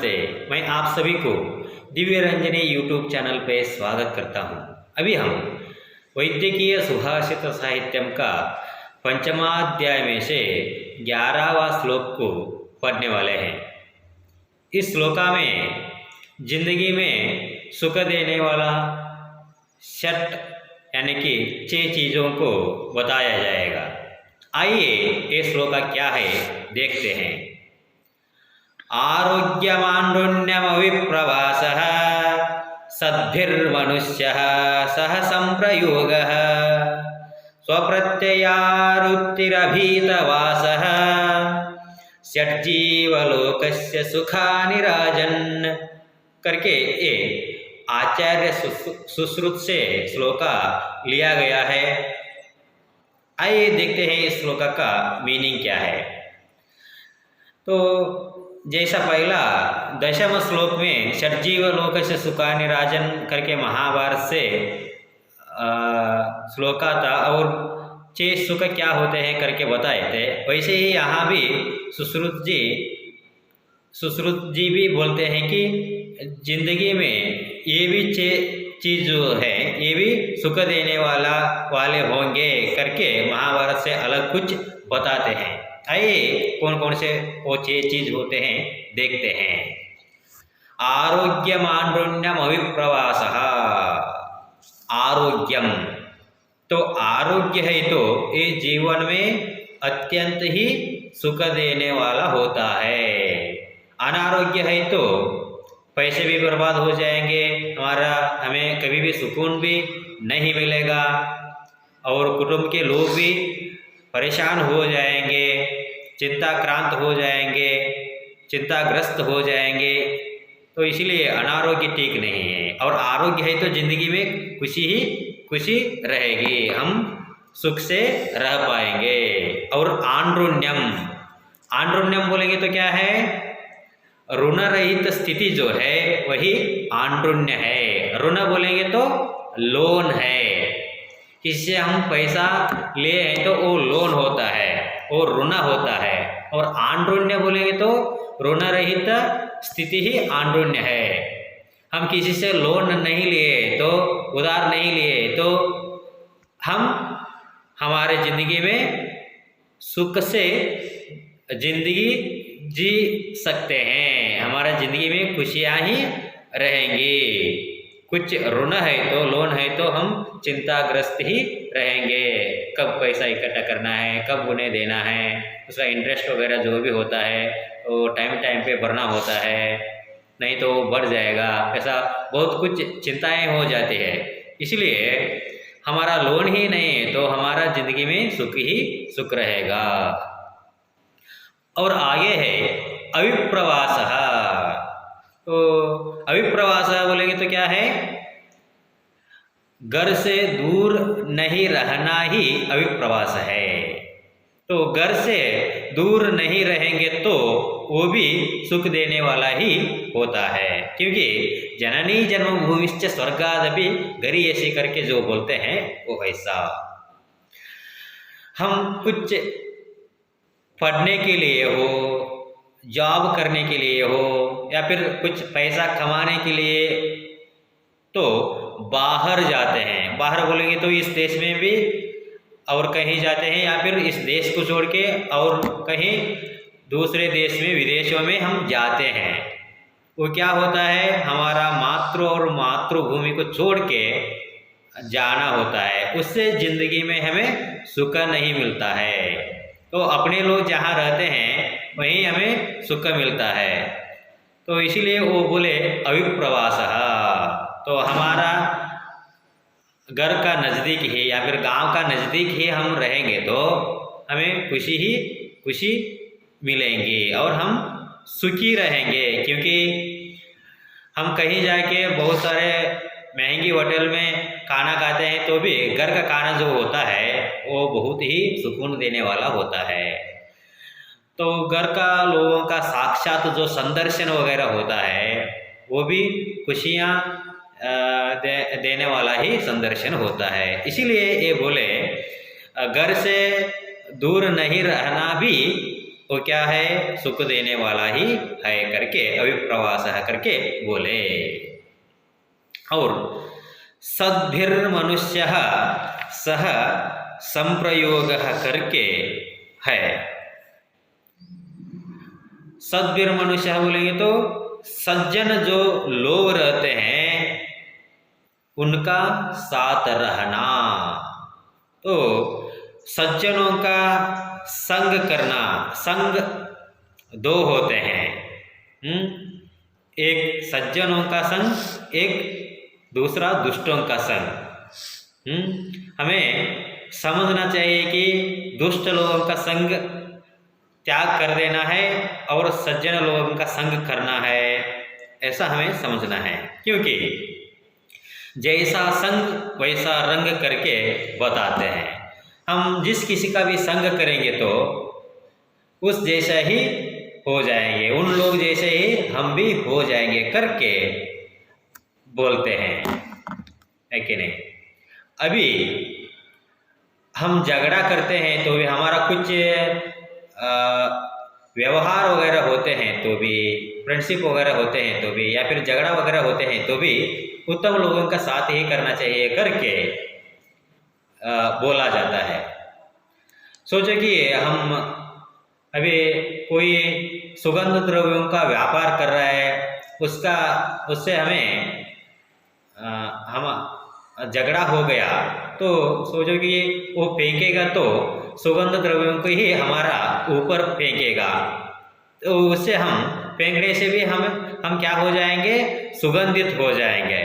नमस्ते, मैं आप सभी को दिव्य रंजनी यूट्यूब चैनल पे स्वागत करता हूँ। अभी हम वैद्यकीय सुभाषित साहित्यम का पंचमाध्याय में से 11वां श्लोक को पढ़ने वाले हैं। इस श्लोका में जिंदगी में सुख देने वाला षट यानी कि 6 चीज़ों को बताया जाएगा। आइए ये श्लोका क्या है देखते हैं। आरोग्यमाण्डुन्यमविप्रवासः सद्भिर्मनुष्यः सह संप्रयोगः स्वप्रत्ययारुत्तिरभीतवासः षट्जीवलोकस्य सुखानि राजन् करके ये आचार्य सुश्रुत से श्लोका लिया गया है। आइए देखते हैं इस श्लोका का मीनिंग क्या है। तो जैसा पहला दशम श्लोक में षट्जीव लोक से सुखानि राजन करके महाभारत से श्लोका था और 6 सुख क्या होते हैं करके बताए थे। वैसे ही यहाँ भी सुश्रुत जी भी बोलते हैं कि जिंदगी में ये भी 6 चीज़ जो है ये भी सुख देने वाले होंगे करके महाभारत से अलग कुछ बताते हैं। आइए कौन कौन से वो 6 चीज होते हैं देखते हैं। आरोग्यमाण्डुन्यम अविप्रवासः, आरोग्यम तो आरोग्य है तो ये जीवन में अत्यंत ही सुख देने वाला होता है। अनारोग्य है तो पैसे भी बर्बाद हो जाएंगे, हमें कभी भी सुकून भी नहीं मिलेगा और कुटुंब के लोग भी परेशान हो जाएंगे, चिंताक्रांत हो जाएंगे, चिंताग्रस्त हो जाएंगे। तो इसलिए अनारोग्य ठीक नहीं है। और आरोग्य है तो जिंदगी में खुशी रहेगी, हम सुख से रह पाएंगे। और आंड्रुण्यम बोलेंगे तो क्या है, ऋण रहित स्थिति जो है वही आंड्रुण्य है। ऋण बोलेंगे तो लोन है, किसी से हम पैसा लिए हैं तो वो लोन होता है, वो ऋण होता है। और आंड्रुण्य बोलेंगे तो ऋण रहित स्थिति ही आंड्रुण्य है। हम किसी से लोन नहीं लिए तो उधार नहीं लिए तो हम हमारे जिंदगी में सुख से जिंदगी जी सकते हैं, हमारे जिंदगी में खुशियाँ ही रहेंगी। कुछ ऋण है तो लोन है तो हम चिंताग्रस्त ही रहेंगे, कब पैसा इकट्ठा करना है, कब उन्हें देना है, उसका इंटरेस्ट वगैरह जो भी होता है वो टाइम पे भरना होता है, नहीं तो बढ़ जाएगा। ऐसा बहुत कुछ चिंताएं हो जाती है। इसलिए हमारा लोन ही नहीं है तो हमारा ज़िंदगी में सुख रहेगा। और आगे है अविप्रवासः। तो अविप्रवासः बोलेंगे तो क्या है, घर से दूर नहीं रहना ही अविप्रवास है। तो घर से दूर नहीं रहेंगे तो वो भी सुख देने वाला ही होता है, क्योंकि जननी जन्मभूमिश्च स्वर्गादपि गरीयसी करके जो बोलते हैं वो ऐसा। हम कुछ पढ़ने के लिए हो, जॉब करने के लिए हो या फिर कुछ पैसा कमाने के लिए तो बाहर जाते हैं। बाहर बोलेंगे तो इस देश में भी और कहीं जाते हैं या फिर इस देश को छोड़ के और कहीं दूसरे देश में विदेशों में हम जाते हैं। वो क्या होता है, हमारा मातृ और मातृभूमि को छोड़ के जाना होता है, उससे ज़िंदगी में हमें सुख नहीं मिलता है। तो अपने लोग जहाँ रहते हैं वहीं हमें सुख मिलता है। तो इसीलिए वो बोले अविप्रवासः। तो हमारा घर का नज़दीक ही या फिर गांव का नज़दीक ही हम रहेंगे तो हमें खुशी मिलेंगी और हम सुखी रहेंगे, क्योंकि हम कहीं जाके बहुत सारे महंगी होटल में खाना खाते हैं तो भी घर का खाना जो होता है वो बहुत ही सुकून देने वाला होता है। तो घर का लोगों का साक्षात जो संदर्शन वगैरह होता है वो भी खुशियाँ देने वाला ही संदर्शन होता है। इसीलिए ये बोले घर से दूर नहीं रहना भी वो क्या है, सुख देने वाला ही है करके अभिप्रवासः करके बोले। और सद्भिर्मनुष्यः सह संप्रयोगः करके है। सद्भिर्मनुष्यः बोलेंगे तो सज्जन जो लोग रहते हैं उनका साथ रहना। तो सज्जनों का संग करना, संग दो होते हैं, एक सज्जनों का संग, एक दूसरा दुष्टों का संग। हमें समझना चाहिए कि दुष्ट लोगों का संग त्याग कर देना है और सज्जन लोगों का संग करना है, ऐसा हमें समझना है। क्योंकि जैसा संग वैसा रंग करके बताते हैं। हम जिस किसी का भी संग करेंगे तो उस जैसा ही हो जाएंगे, उन लोग जैसे ही हम भी हो जाएंगे करके बोलते हैं, है कि नहीं। अभी हम झगड़ा करते हैं तो भी हमारा कुछ व्यवहार वगैरह होते हैं तो भी, फ्रेंडशिप वगैरह होते हैं तो भी, या फिर झगड़ा वगैरह होते हैं तो भी उत्तम लोगों का साथ ही करना चाहिए करके बोला जाता है। सोचो कि हम अभी कोई सुगंध द्रव्यों का व्यापार कर रहा है, उससे हमें हम झगड़ा हो गया, तो सोचो कि वो फेंकेगा तो सुगंध द्रव्यों को ही हमारा ऊपर फेंकेगा, तो उससे हम फेंकने से भी हम क्या हो जाएंगे, सुगंधित हो जाएंगे।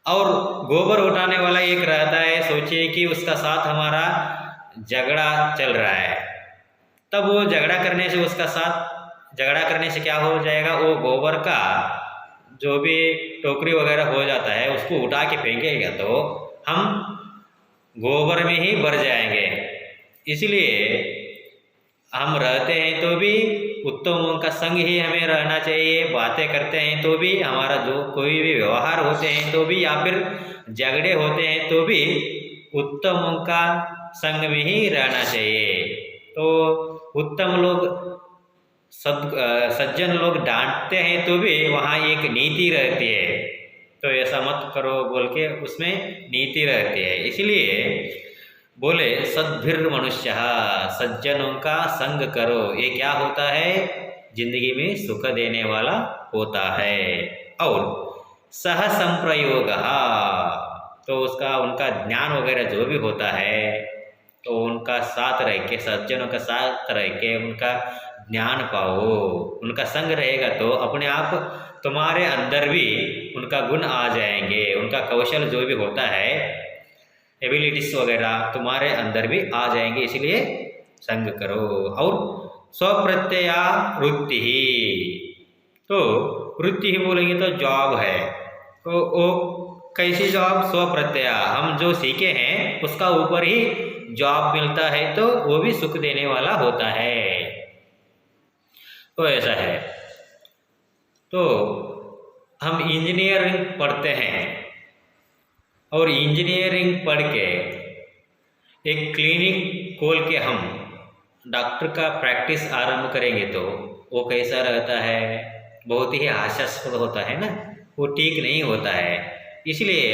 और गोबर उठाने वाला एक रहता है, सोचिए कि उसका साथ हमारा झगड़ा चल रहा है, तब वो झगड़ा करने से उसका साथ झगड़ा करने से क्या हो जाएगा, वो गोबर का जो भी टोकरी वगैरह हो जाता है उसको उठा के फेंकेगा तो हम गोबर में ही भर जाएंगे। इसलिए हम रहते हैं तो भी उत्तमों का संग ही हमें रहना चाहिए, बातें करते हैं तो भी, हमारा जो कोई भी व्यवहार होते हैं तो भी, या फिर झगड़े होते हैं तो भी उत्तमों का संग में ही रहना चाहिए। तो उत्तम लोग सज्जन लोग डांटते हैं तो भी वहाँ एक नीति रहती है, तो ऐसा मत करो बोल के उसमें नीति रहती है। इसलिए बोले सद्भिर मनुष्य, सज्जनों का संग करो, ये क्या होता है, जिंदगी में सुख देने वाला होता है। और सह संप्रयोग, तो उनका ज्ञान वगैरह जो भी होता है तो उनका साथ रह के, सज्जनों का साथ रह के उनका ज्ञान पाओ, उनका संग रहेगा तो अपने आप तुम्हारे अंदर भी उनका गुण आ जाएंगे, उनका कौशल जो भी होता है, एबिलिटीज वगैरह तुम्हारे अंदर भी आ जाएंगे। इसलिए संग करो। और स्वप्रत्यया वृत्ति ही, तो वृत्ति ही बोलेंगे तो जॉब है, तो वो कैसी जॉब, स्वप्रत्यया, हम जो सीखे हैं उसका ऊपर ही जॉब मिलता है तो वो भी सुख देने वाला होता है। तो ऐसा है। तो हम इंजीनियरिंग पढ़ते हैं और इंजीनियरिंग पढ़ के एक क्लिनिक खोल के हम डॉक्टर का प्रैक्टिस आरंभ करेंगे तो वो कैसा रहता है, बहुत ही हास्यास्पद होता है ना, वो ठीक नहीं होता है। इसलिए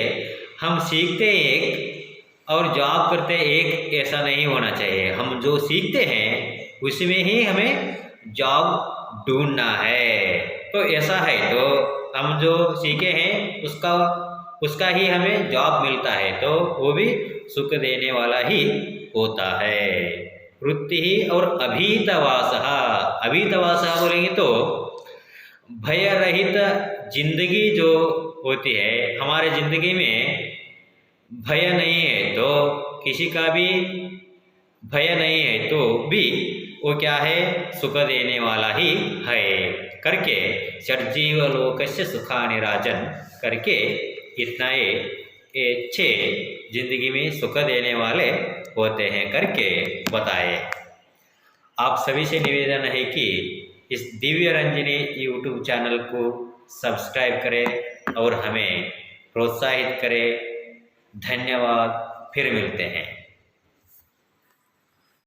हम सीखते एक और जॉब करते एक, ऐसा नहीं होना चाहिए। हम जो सीखते हैं उसमें ही हमें जॉब ढूंढना है। तो ऐसा है, तो हम जो सीखे हैं उसका ही हमें जॉब मिलता है तो वो भी सुख देने वाला ही होता है। वृत्ति ही और अभीतवासः, अभीतवासः बोलेंगे तो भय रहित जिंदगी जो होती है, हमारे जिंदगी में भय नहीं है तो किसी का भी भय नहीं है तो भी वो क्या है, सुख देने वाला ही है करके षड्जीव लोकस्य सुखानि राजन करके इतना ये 6 जिंदगी में सुख देने वाले होते हैं करके बताए। आप सभी से निवेदन है कि इस दिव्य रंजनी यूट्यूब चैनल को सब्सक्राइब करें और हमें प्रोत्साहित करें। धन्यवाद, फिर मिलते हैं।